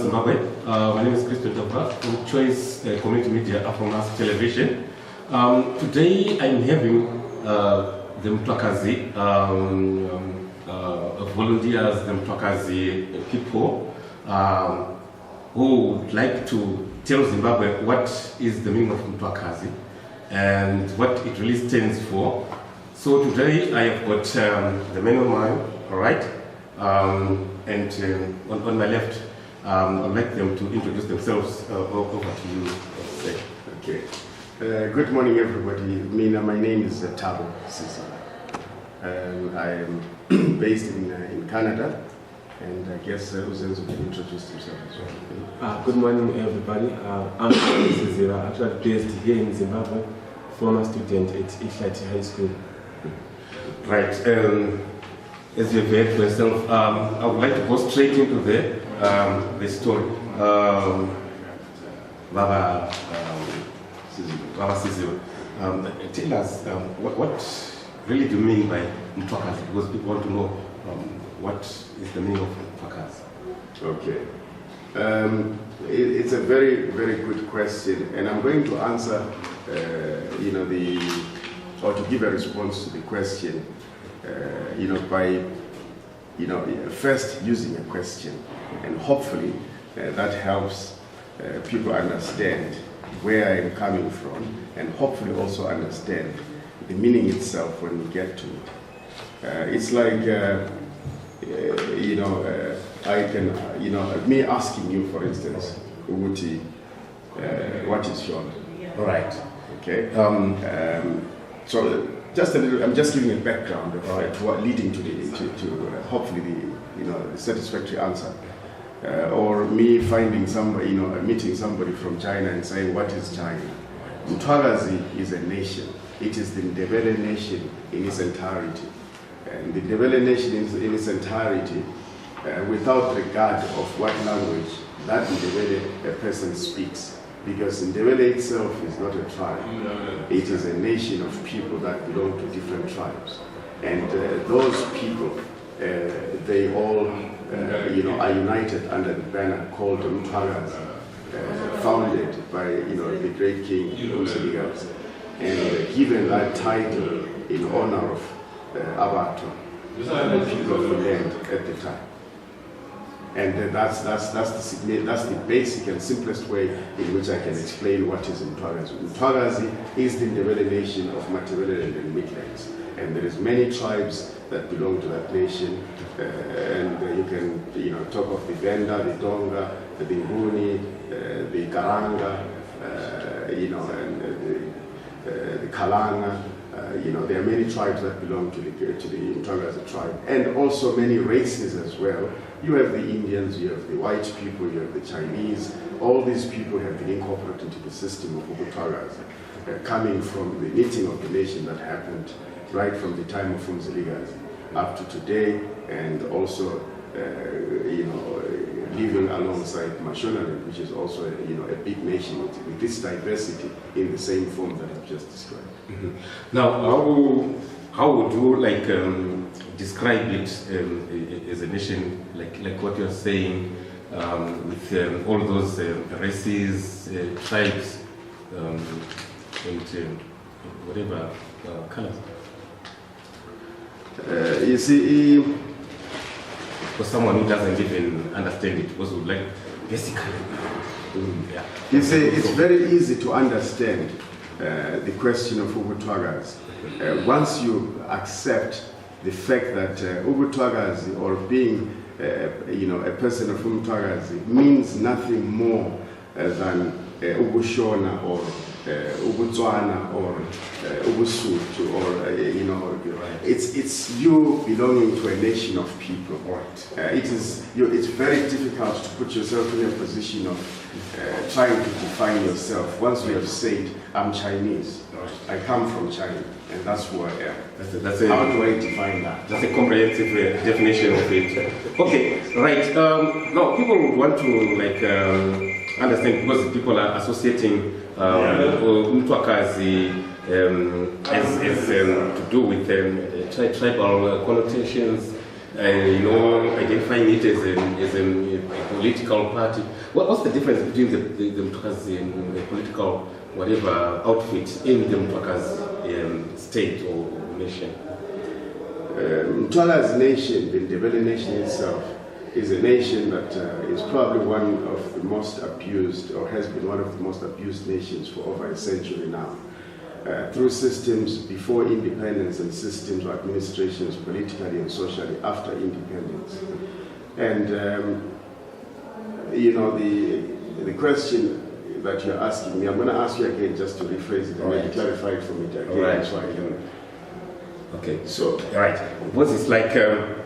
Zimbabwe. My name is Christian Topra from Choice Community Media Afromass Television. Today I'm having the Mthwakazi volunteers, the Mthwakazi people who would like to tell Zimbabwe what is the meaning of Mthwakazi and what it really stands for. So today I have got the men of mine, all right? And on my left, I'd like them to introduce themselves. Over to you. Okay. Good morning, everybody. My name is Tabo Sisa. I am based in Canada, and I guess Uzenzo will introduce himself as well. Good morning, everybody. I'm Zizira, actually based here in Zimbabwe, former student at Ihlati High School. Right. As you've heard for yourself, I would like to go straight into the story. Baba Sizio, tell us what really do you mean by Mthwakazi? Because people want to know what is the meaning of Mthwakazi. Okay. It's a very, very good question, and I'm going to answer, or to give a response to the question, by, first using a question, and hopefully that helps people understand where I'm coming from, and hopefully also understand the meaning itself when we get to it. It's like, I can, me asking you, for instance, Uguti, what is your name? Right. Okay. So just a little. I'm just giving a background of what leading to hopefully the satisfactory answer, or me finding somebody, meeting somebody from China and saying, what is China? Mthwakazi is a nation. It is the Ndebele nation in its entirety, and the Ndebele nation in its entirety, without regard of what language that Ndebele a person speaks. Because Ndebele itself is not a tribe. It is a nation of people that belong to different tribes. And those people, they all are united under the banner called Mthwakazi, founded by the great king Mthwakazi, and given that title in honor of Abato, the people of the land at the time. And that's the basic and simplest way in which I can explain what is Mthwakazi. Mthwakazi is the Ndebele nation of Matabeleland and Midlands, and there is many tribes that belong to that nation. And you can talk of the Benda, the Donga, the Nguni, the Karanga, and the Kalanga. There are many tribes that belong to the Mthwakazi tribe, and also many races as well. You have the Indians, you have the white people, you have the Chinese. All these people have been incorporated into the system of Mthwakazi, coming from the knitting of the nation that happened right from the time of Mthwakazi up to today, and also living alongside Mashonaland, which is also a big nation with this diversity in the same form that I've just described. Mm-hmm. Now, how would you describe it as a nation, like what you're saying, with all those races, tribes, and whatever colors? You see, for someone who doesn't even understand it, because would like basically. Yeah. You see, it's very easy to understand the question of Mthwakazi. Once you accept the fact that Mthwakazi, or being a person of Mthwakazi, means nothing more than Ubushona or Ubutswana or Ubusuthu, or it's you belonging to a nation of people. Right. It's very difficult to put yourself in a position of trying to define yourself. Once you have said, I'm Chinese, I come from China, and that's who I am. How do I define that? That's a comprehensive definition of it. Okay, right. Now, people would want to understand, because people are associating Mthwakazi as to do with tribal connotations, identifying it as a political party. What's the difference between the Mthwakazi and the political whatever outfit in the Mthwakazi state or nation? Mthwakazi nation, the Ndebele nation itself, is a nation that is probably one of the most abused, or has been one of the most abused nations for over a century now. Through systems before independence and systems or administrations politically and socially after independence. And the question that you're asking me, I'm going to ask you again just to rephrase it and maybe clarify it for me again. Right. So I can. Okay, so right, what is like a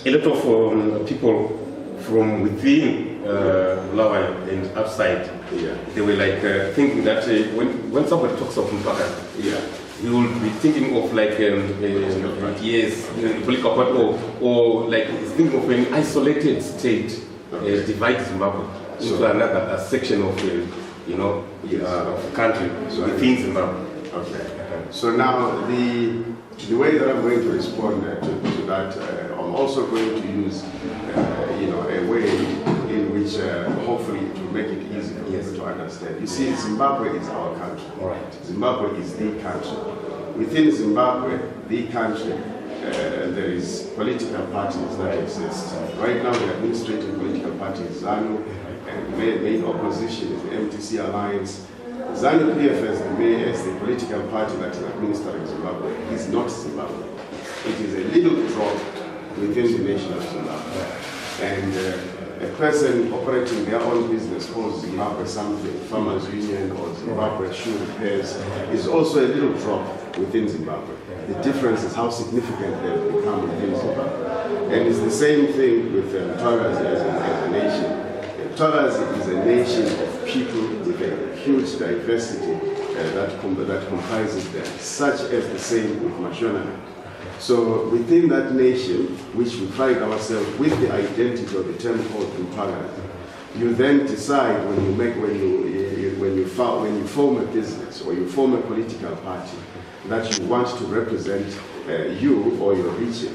lot of people from within Lawa and outside, they were like thinking that when somebody talks of Mthwakazi, you will be thinking of like political party or like thinking of an isolated state, divide Zimbabwe into another section of of the country within Zimbabwe. Okay. So now the way that I'm going to respond to that, I'm also going to use a way in which hopefully it will make it easy for people to understand. You see, Zimbabwe is our country. Right. Zimbabwe is the country. Within Zimbabwe, the country, there is political parties that exist. Right now, the administrative political party is ZANU, and the main opposition is the MTC Alliance. ZANU-PF as the political party that is administering Zimbabwe is not Zimbabwe. It is a little drop within the nation of Zimbabwe. And a person operating their own business calls Zimbabwe something, Farmers Union or Zimbabwe Shoe Repairs, is also a little drop within Zimbabwe. The difference is how significant they've become within Zimbabwe. And it's the same thing with Mthwakazi as a nation. Mthwakazi is a nation of people with a huge diversity that comprises them, such as the same with Mashonaland. So within that nation, which we pride ourselves with the identity of the term called Mthwakazi, you then decide when you form a business or you form a political party that you want to represent you or your region,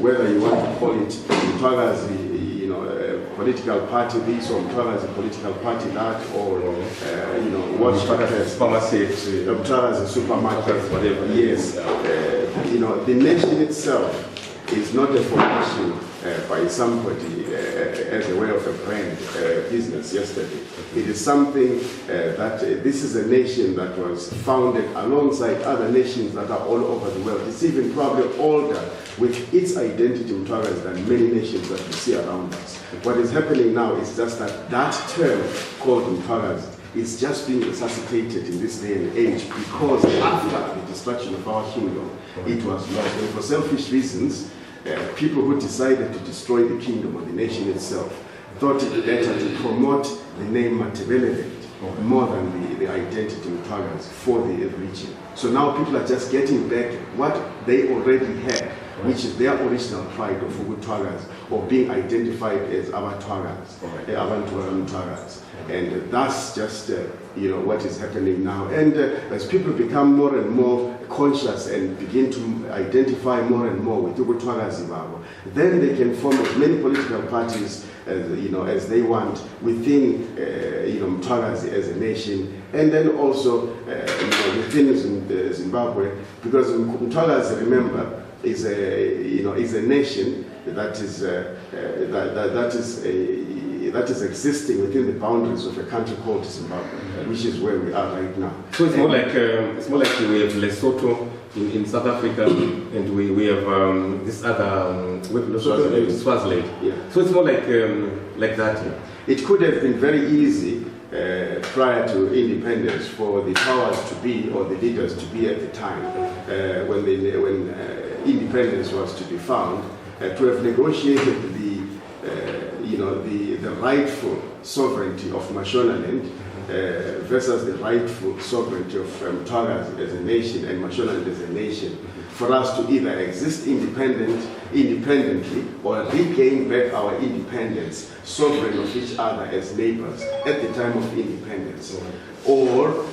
whether you want to call it Mthwakazi, political party this or Mthwakazi political party that, or what Mthwakazi supermarket, whatever. Yes, the nation itself is not a formation by somebody as a way of a brand business yesterday. It is something that this is a nation that was founded alongside other nations that are all over the world. It's even probably older with its identity Mthwakazi than many nations that we see around us. What is happening now is just that term called Mthwakazi is just being resuscitated in this day and age because after the destruction of our kingdom, it was lost. And for selfish reasons, people who decided to destroy the kingdom or the nation itself thought it better to promote the name Mthwakazi more than the identity Mthwakazi for the region. So now people are just getting back what they already had, which is their original pride of Mthwakazi or being identified as Mthwakazi. And that's just what is happening now. And as people become more and more conscious and begin to identify more and more with Mthwakazi, then they can form as many political parties as they want within Mthwakazi as a nation, and then also within Zimbabwe, because Mthwakazi, remember, is a nation that is existing within the boundaries of a country called Zimbabwe, which is where we are right now. So it's more like we have Lesotho in South Africa, and we have this other Swaziland. Yeah. So it's more like that. Yeah. It could have been very easy prior to independence for the powers to be or the leaders to be at the time when independence was to be found to have negotiated the rightful sovereignty of Mashonaland versus the rightful sovereignty of Mthwakazi as a nation and Mashonaland as a nation, for us to either exist independent independently or regain back our independence, sovereign of each other as neighbors at the time of independence, or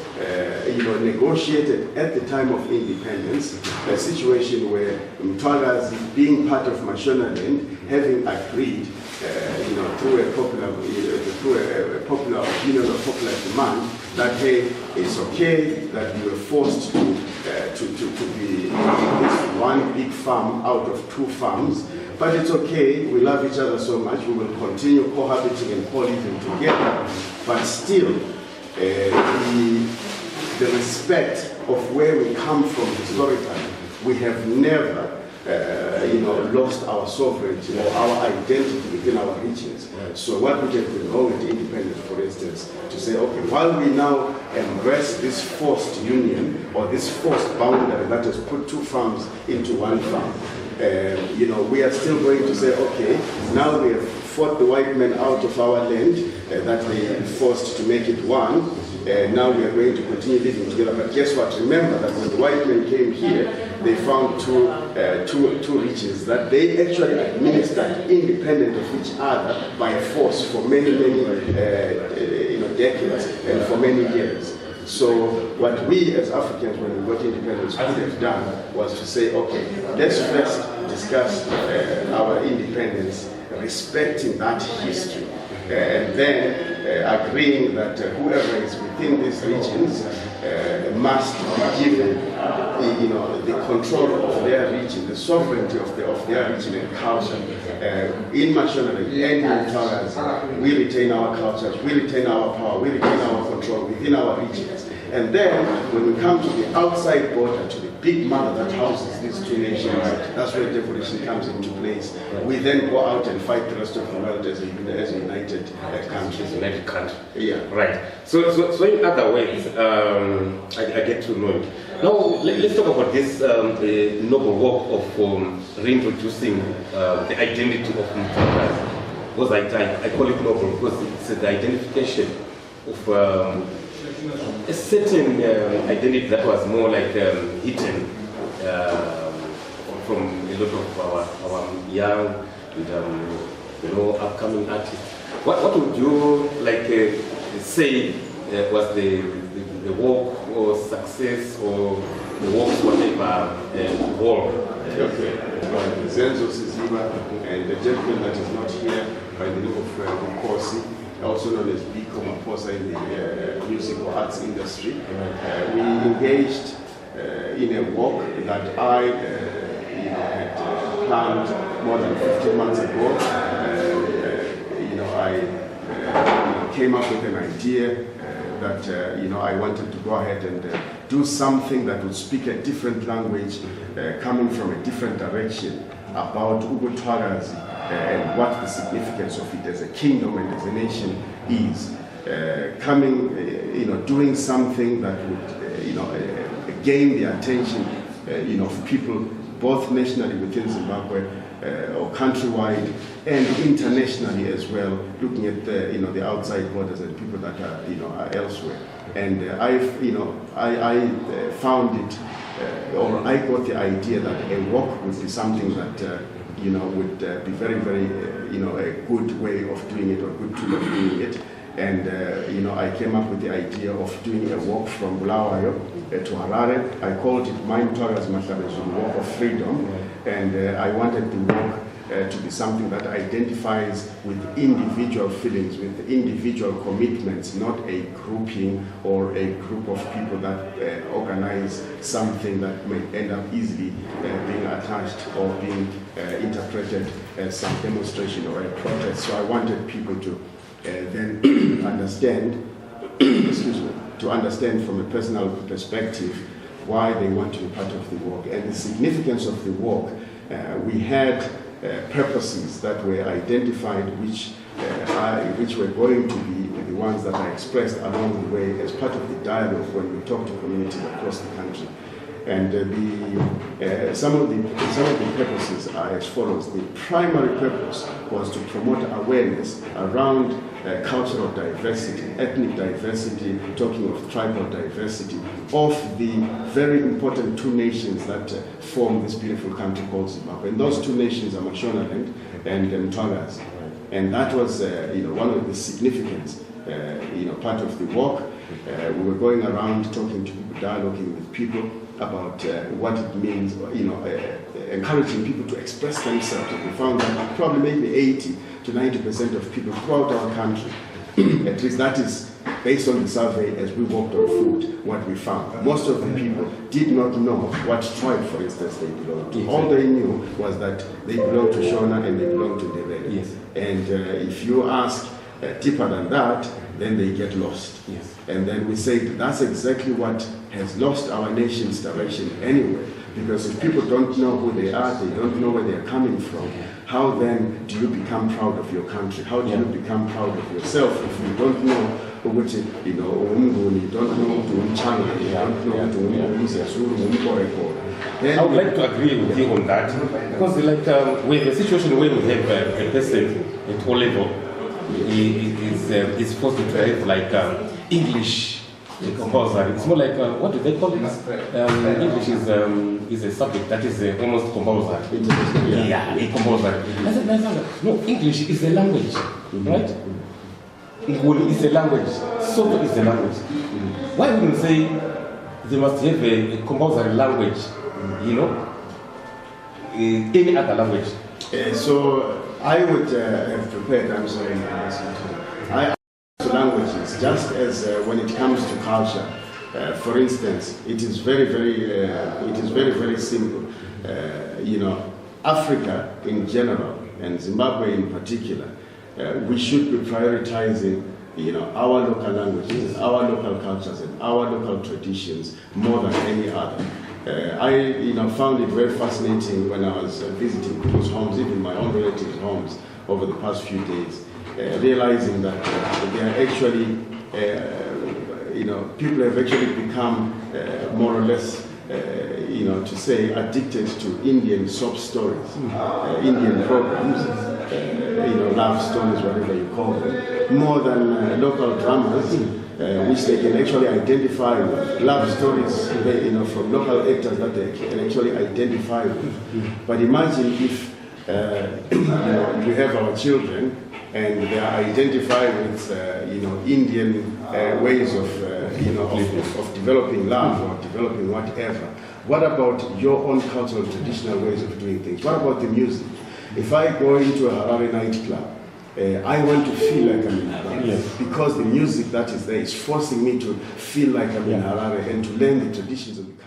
negotiated at the time of independence a situation where Mthwakazi, being part of Mashonaland, having agreed, through a popular opinion or popular demand, that hey, it's okay that we were forced to be this one big farm out of two farms, but it's okay, we love each other so much, we will continue cohabiting and co-living together, but still the respect of where we come from historically, we have never lost our sovereignty or our identity within our regions. So what we have been wrong with independence, for instance, to say, okay, while we now embrace this forced union or this forced boundary that has put two farms into one farm, we are still going to say, okay, now we have fought the white men out of our land that they forced to make it one. Now we are going to continue living together. But guess what? Remember that when the white men came here, they found two regions that they actually administered independent of each other by force for many decades and for many years. So what we as Africans, when we got independence, could have done was to say, okay, let's first discuss our independence, respecting that history, and then agreeing that whoever is within these regions must be given the control of their region, the sovereignty of their region and culture. In Mashonaland and in Mthwakazi, we retain our cultures, we retain our power, we retain our control within our regions. And then, when we come to the outside border, to the big mother that houses these two nations, that's where devolution comes into place. We then go out and fight the rest of the world as a united country. United country. Yeah. Right. So in other words, I get to know it. Now, let's talk about this noble work of reintroducing the identity of Mthwakazi. Because I call it noble because it's the identification of a certain identity that was more like hidden from a lot of our young and upcoming artists. What would you like say was the work or success or the works whatever work? Okay. Zenzo Siziba and the gentleman that is not here by the name of Mthwakazi, also known as Biko Maposa in the musical arts industry. We engaged in a walk that I had planned more than 15 months ago. I came up with an idea that I wanted to go ahead and do something that would speak a different language, coming from a different direction about Mthwakazi and what the significance of it as a kingdom and as a nation is. Doing something that would gain the attention of people both nationally within Zimbabwe or countrywide and internationally as well, looking at the outside borders and people that are elsewhere. And I found it, or I got the idea that a walk would be something that would be very, very, a good way of doing it or a good tool of doing it. And I came up with the idea of doing a walk from Bulawayo to Harare. I called it my Mthwakazi Mahlabezulu Walk of Freedom, and I wanted the walk to be something that identifies with individual feelings, with individual commitments, not a grouping or a group of people that organize something that may end up easily being attached or being interpreted as some demonstration or a protest. So I wanted people to then understand, to understand from a personal perspective why they want to be part of the walk and the significance of the walk. We had purposes that were identified, which were going to be the ones that I expressed along the way as part of the dialogue when we talk to communities across the country. And some of the purposes are as follows. The primary purpose was to promote awareness around cultural diversity, ethnic diversity, talking of tribal diversity, of the very important two nations that form this beautiful country called Zimbabwe. And those two nations are Mashonaland and Mthwakazi. And that was one of the significant part of the walk. We were going around talking to people, dialoguing with people about what it means, encouraging people to express themselves. And we found that probably maybe 80 to 90% of people throughout our country, at least that is based on the survey as we walked on foot, what we found. Most of the people did not know what tribe, for instance, they belonged to. All they knew was that they belonged to Shona and they belonged to Ndebele. Yes. And if you ask deeper than that, then they get lost. Yes. And then we say that's exactly what has lost our nation's direction anyway. Because if people don't know who they are, they don't know where they are coming from, how then do you become proud of your country? How do you become proud of yourself if you don't know which, you don't know you don't know China, you don't know I would like to agree with you on that, because we have a situation where we have a person at all level is forced to have English compulsory. It's more like what do they call it? English is a subject that is almost compulsory. Yeah, compulsory. No, English is a language, right? Nguni is a language. Soto is a language. Why wouldn't say they must have a compulsory language? Any other language. So I would have prepared. I'm sorry. Languages, just as when it comes to culture, for instance, it is very, very simple. Africa in general and Zimbabwe in particular, we should be prioritizing, our local languages, our local cultures, and our local traditions more than any other. I found it very fascinating when I was visiting people's homes, even my own relatives' homes, over the past few days. Realizing that they are actually, people have actually become more or less, to say, addicted to Indian soap stories, Indian programs, love stories, whatever you call them, more than local dramas, which they can actually identify with, love stories, from local actors that they can actually identify with. But imagine if, we have our children, and they are identified with, Indian ways of developing love or developing whatever. What about your own cultural, traditional ways of doing things? What about the music? If I go into a Harare nightclub, I want to feel like I'm in Harare, because the music that is there is forcing me to feel like I'm in Harare and to learn the traditions of the